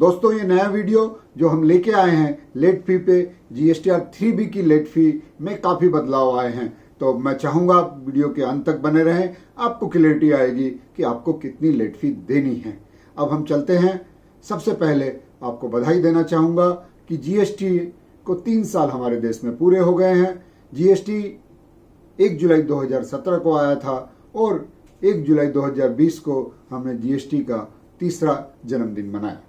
दोस्तों ये नया वीडियो जो हम लेके आए हैं लेट फी पे जीएसटीआर 3B की लेट फी में काफी बदलाव आए हैं। तो मैं चाहूंगा आप वीडियो के अंत तक बने रहें, आपको क्लियरिटी आएगी कि आपको कितनी लेट फी देनी है। अब हम चलते हैं। सबसे पहले आपको बधाई देना चाहूंगा कि जीएसटी को 3 साल हमारे देश में पूरे हो गए हैं। जीएसटी 1 जुलाई 2017 को आया था और 1 जुलाई 2020 को हमने जीएसटी का तीसरा जन्मदिन मनाया।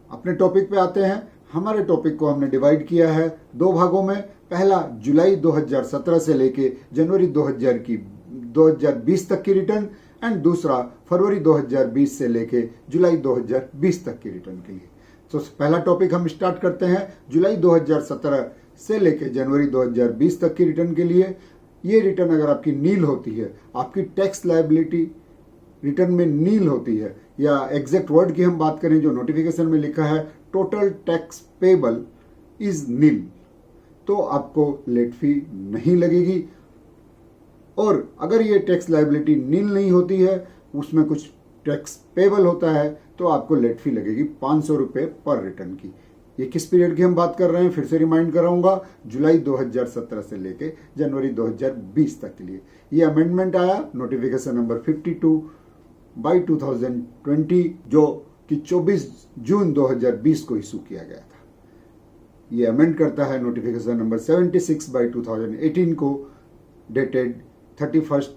अपने टॉपिक पे आते हैं। हमारे टॉपिक को हमने डिवाइड किया है 2 भागों में। पहला जुलाई 2017 से लेके जनवरी 2020 तक की रिटर्न एंड दूसरा फरवरी 2020 से लेके जुलाई 2020 तक की रिटर्न के लिए। तो पहला टॉपिक हम स्टार्ट करते हैं जुलाई 2017 से लेके जनवरी 2020 तक की रिटर्न के लिए। ये रिटर्न अगर आपकी नील होती है, आपकी टैक्स लायबिलिटी रिटर्न में नील होती है, या एग्जैक्ट वर्ड की हम बात करें जो नोटिफिकेशन में लिखा है टोटल टैक्स पेबल इज नील, तो आपको लेट फी नहीं लगेगी। और अगर ये टैक्स लायबिलिटी नील नहीं होती है, उसमें कुछ टैक्स पेबल होता है, तो आपको लेट फी लगेगी 500 रुपये पर रिटर्न की। ये किस पीरियड की हम बात कर रहे हैं फिर से रिमाइंड कराऊंगा, जुलाई 2017 से लेके जनवरी 2020 तक के लिए। ये अमेंडमेंट आया नोटिफिकेशन नंबर 52/2020 जो कि 24 जून 2020 को इशू किया गया था। ये अमेंड करता है नोटिफिकेशन नंबर 76/2018 को डेटेड 31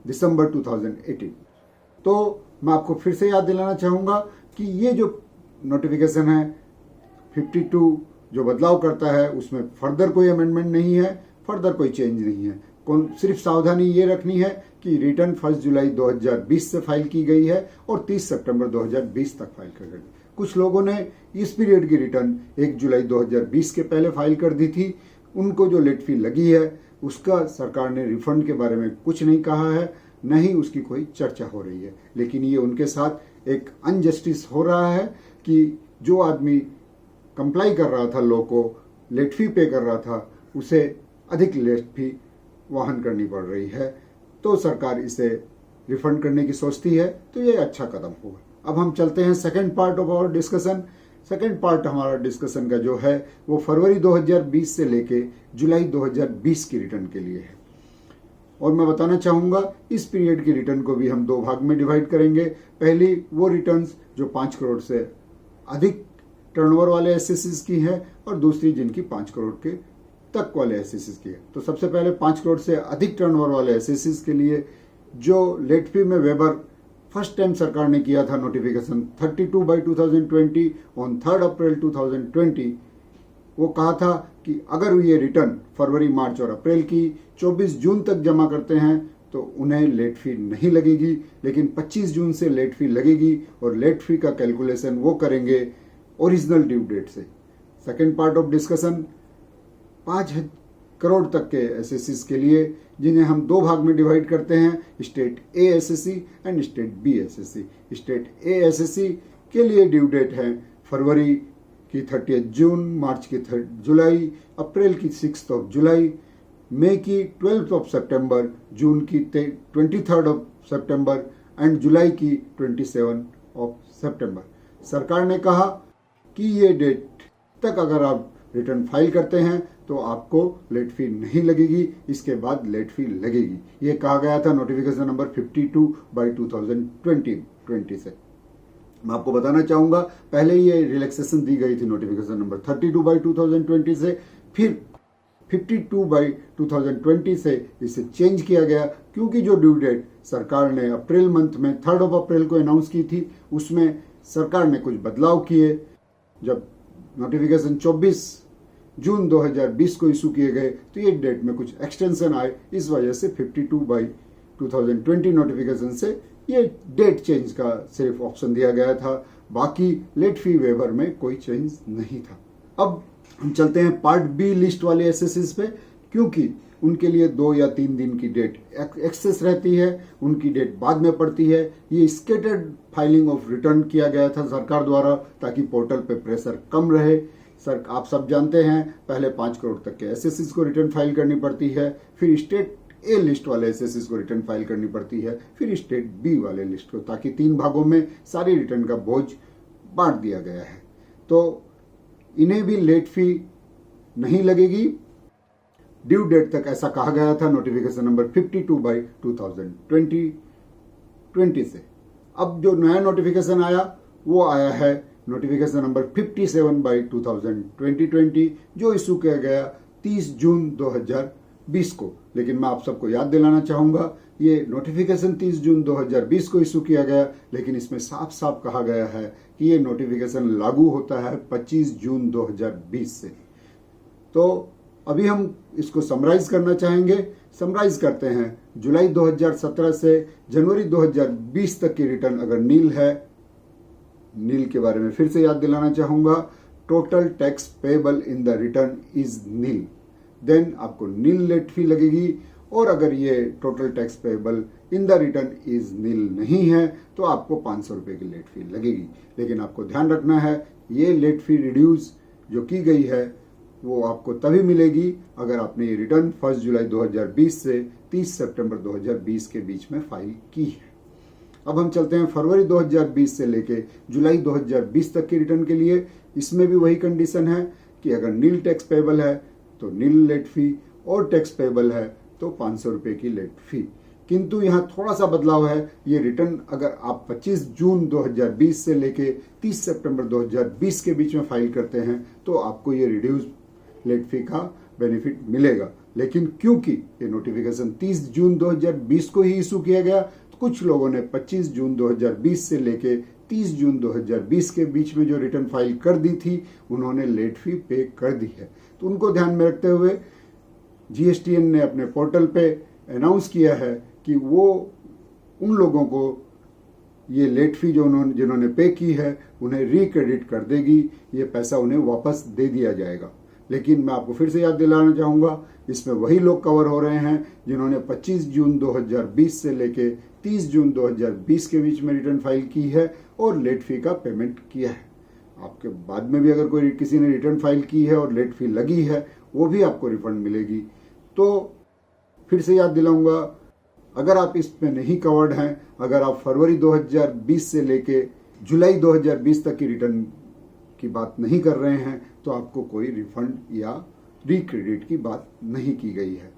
दिसंबर 2018। तो मैं आपको फिर से याद दिलाना चाहूंगा कि ये जो नोटिफिकेशन है 52 जो बदलाव करता है उसमें फर्दर कोई अमेंडमेंट नहीं है, फर्दर कोई चेंज नहीं है। सिर्फ सावधानी ये रखनी है कि रिटर्न 1 जुलाई 2020 से फाइल की गई है और 30 सितंबर 2020 तक फाइल कर गई। कुछ लोगों ने इस पीरियड की रिटर्न 1 जुलाई 2020 के पहले फाइल कर दी थी। उनको जो लेट फी लगी है उसका सरकार ने रिफंड के बारे में कुछ नहीं कहा है, न ही उसकी कोई चर्चा हो रही है। लेकिन ये उनके साथ एक अनजस्टिस हो रहा है कि जो आदमी कंप्लाई कर रहा था, लॉ को लेट फी पे कर रहा था, उसे अधिक लेट फी वहन करनी पड़ रही है। तो सरकार इसे रिफंड करने की सोचती है, तो ये अच्छा कदम होगा। अब हम चलते हैं second part of our discussion. Second part हमारा डिस्कशन का जो है वो फरवरी 2020 से लेके जुलाई 2020 की रिटर्न के लिए है। और मैं बताना चाहूंगा इस पीरियड की रिटर्न को भी हम 2 भाग में डिवाइड करेंगे। पहली वो रिटर्न्स जो 5 करोड़ से अधिक टर्नओवर वाले एसएससीज की है और दूसरी जिनकी 5 करोड़ के तक वाले एसएससीज की है। तो सबसे पहले 5 करोड़ से अधिक टर्नओवर वाले एसएससीज के लिए जो लेट फी में वेबर फर्स्ट टाइम सरकार ने किया था नोटिफिकेशन 32/2020 ऑन 3 अप्रैल 2020, वो कहा था कि अगर ये रिटर्न फरवरी, मार्च और अप्रैल की 24 जून तक जमा करते हैं तो उन्हें लेट फी नहीं लगेगी, लेकिन 25 जून से लेट फी लगेगी और लेट फी का कैलकुलेशन वो करेंगे ओरिजिनल ड्यू डेट से। Second part of discussion 5 crore तक के एसएससीज के लिए, जिन्हें हम 2 भाग में डिवाइड करते हैं, state A SSC and state B SSC. State A SSC के लिए ड्यू डेट है फरवरी की 30 जून, मार्च की 3 जुलाई, अप्रैल की 6 जुलाई, मई की 12 सितंबर, जून की 23 सितंबर एंड जुलाई की 27 सितंबर। सरकार ने कहा कि ये डेट तक अगर आप रिटर्न फाइल करते हैं तो आपको लेट फी नहीं लगेगी, इसके बाद लेट फी लगेगी। ये कहा गया था नोटिफिकेशन नंबर 52/2020 से। मैं आपको बताना चाहूंगा पहले ये रिलैक्सेशन दी गई थी नोटिफिकेशन नंबर 32/2020 से, फिर 52/2020 से इसे चेंज किया गया क्योंकि जो ड्यू डेट सरकार ने अप्रैल मंथ में 3 अप्रैल को अनाउंस की थी उसमें सरकार ने कुछ बदलाव किए। जब नोटिफिकेशन 24 जून 2020 को इशू किए गए तो ये डेट में कुछ एक्सटेंशन आए, इस वजह से 52/2020 नोटिफिकेशन से ये डेट चेंज का सिर्फ ऑप्शन दिया गया था, बाकी लेट फी वेवर में कोई चेंज नहीं था। अब हम चलते हैं पार्ट बी लिस्ट वाले एसएससीज पे, क्योंकि उनके लिए 2 या 3 दिन की डेट एक्सेस रहती है, उनकी डेट बाद में पड़ती है। ये स्केटर्ड फाइलिंग ऑफ रिटर्न किया गया था सरकार द्वारा ताकि पोर्टल पे प्रेशर कम रहे। सर आप सब जानते हैं पहले 5 करोड़ तक के एसएससीज को रिटर्न फाइल करनी पड़ती है, फिर स्टेट ए लिस्ट वाले एसएससीज को रिटर्न फाइल करनी पड़ती है, फिर स्टेट बी वाले लिस्ट को, ताकि 3 भागों में सारी रिटर्न का बोझ बांट दिया गया है। तो इन्हें भी लेट फी नहीं लगेगी ड्यू डेट तक, ऐसा कहा गया था नोटिफिकेशन नंबर 52/2020 से। अब जो नया नोटिफिकेशन आया वो आया है नोटिफिकेशन नंबर 57/2020 जो इशू किया गया 30 जून 2020 को। लेकिन मैं आप सबको याद दिलाना चाहूंगा ये नोटिफिकेशन 30 जून 2020 को इशू किया गया, लेकिन इसमें साफ साफ कहा गया है कि ये नोटिफिकेशन लागू होता है 25 जून 2020 से। तो अभी हम इसको समराइज करना चाहेंगे। समराइज करते हैं, जुलाई 2017 से जनवरी 2020 तक की रिटर्न अगर नील है, नील के बारे में फिर से याद दिलाना चाहूंगा, total tax payable in the return is nil, then आपको नील लेट फी लगेगी। और अगर ये total tax payable in the return is nil नहीं है तो आपको 500 रुपए की लेट फी लगेगी। लेकिन आपको ध्यान रखना है ये लेट फी रिड्यूस जो की गई है वो आपको तभी मिलेगी अगर आपने ये रिटर्न 1 जुलाई 2020 से 30 सितंबर 2020 के बीच में फाइल की है। अब हम चलते हैं फरवरी 2020 से लेके जुलाई 2020 तक की रिटर्न के लिए। इसमें भी वही कंडीशन है कि अगर नील टैक्स पेबल है तो नील लेट फी, और टैक्स पेबल है तो 500 रुपए की लेट फी। किंतु यहाँ थोड़ा सा बदलाव है, ये रिटर्न अगर आप 25 जून 2020 से लेके 30 सितंबर 2020 के बीच में फाइल करते हैं तो आपको ये रिड्यूस लेट फी का बेनिफिट मिलेगा। लेकिन क्योंकि ये नोटिफिकेशन 30 जून 2020 को ही इशू किया गया, तो कुछ लोगों ने 25 जून 2020 से लेके 30 जून 2020 के बीच में जो रिटर्न फाइल कर दी थी उन्होंने लेट फी पे कर दी है। तो उनको ध्यान में रखते हुए जीएसटीएन ने अपने पोर्टल पे अनाउंस किया है कि वो उन लोगों को ये लेट फी जो जिन्होंने पे की है उन्हें रिक्रेडिट कर देगी, ये पैसा उन्हें वापस दे दिया जाएगा। लेकिन मैं आपको फिर से याद दिलाना चाहूँगा इसमें वही लोग कवर हो रहे हैं जिन्होंने 25 जून 2020 से लेके 30 जून 2020 के बीच में रिटर्न फाइल की है और लेट फी का पेमेंट किया है। आपके बाद में भी अगर कोई किसी ने रिटर्न फाइल की है और लेट फी लगी है वो भी आपको रिफंड मिलेगी। तो फिर से याद दिलाऊंगा, अगर आप इसमें नहीं कवर्ड हैं, अगर आप फरवरी 2020 से लेके जुलाई 2020 तक की रिटर्न की बात नहीं कर रहे हैं तो आपको कोई रिफंड या रिक्रेडिट की बात नहीं की गई है।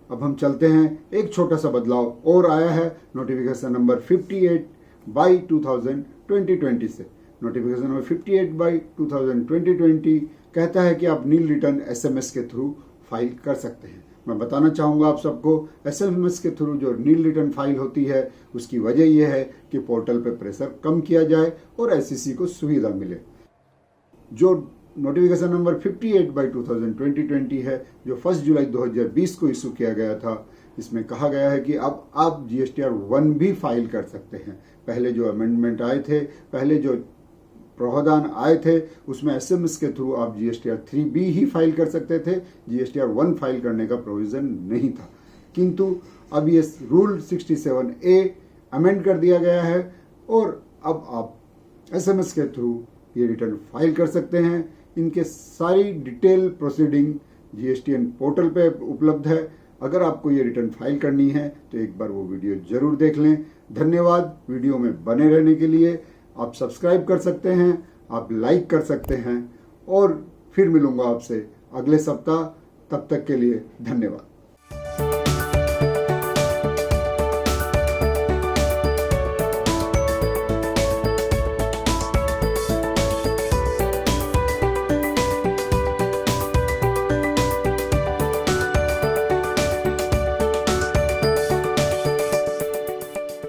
अब हम चलते हैं, एक छोटा सा बदलाव और आया है नोटिफिकेशन नंबर 58/2020 से। नोटिफिकेशन नंबर 58/2020 कहता है कि आप नील रिटर्न एसएमएस के थ्रू फाइल कर सकते हैं। मैं बताना चाहूँगा आप सबको एसएमएस के थ्रू जो नील रिटर्न फाइल होती है उसकी वजह यह है कि पोर्टल पे प्रेशर कम किया जाए और एसईसी को सुविधा मिले। जो नोटिफिकेशन नंबर 58/2020 है जो 1 जुलाई 2020 को इशू किया गया था, इसमें कहा गया है कि अब आप GSTR 1 भी फाइल कर सकते हैं। पहले जो अमेंडमेंट आए थे, पहले जो प्रावधान आए थे उसमें एसएमएस के थ्रू आप GSTR 3 भी ही फाइल कर सकते थे, GSTR 1 फाइल करने का प्रोविजन नहीं था। किंतु अब ये रूल 67A अमेंड कर दिया गया है और अब आप एसएमएस के थ्रू ये रिटर्न फाइल कर सकते हैं। इनके सारी डिटेल प्रोसीडिंग जीएसटीएन पोर्टल पे उपलब्ध है। अगर आपको ये रिटर्न फाइल करनी है तो एक बार वो वीडियो जरूर देख लें। धन्यवाद वीडियो में बने रहने के लिए। आप सब्सक्राइब कर सकते हैं, आप लाइक कर सकते हैं और फिर मिलूंगा आपसे अगले सप्ताह। तब तक के लिए धन्यवाद।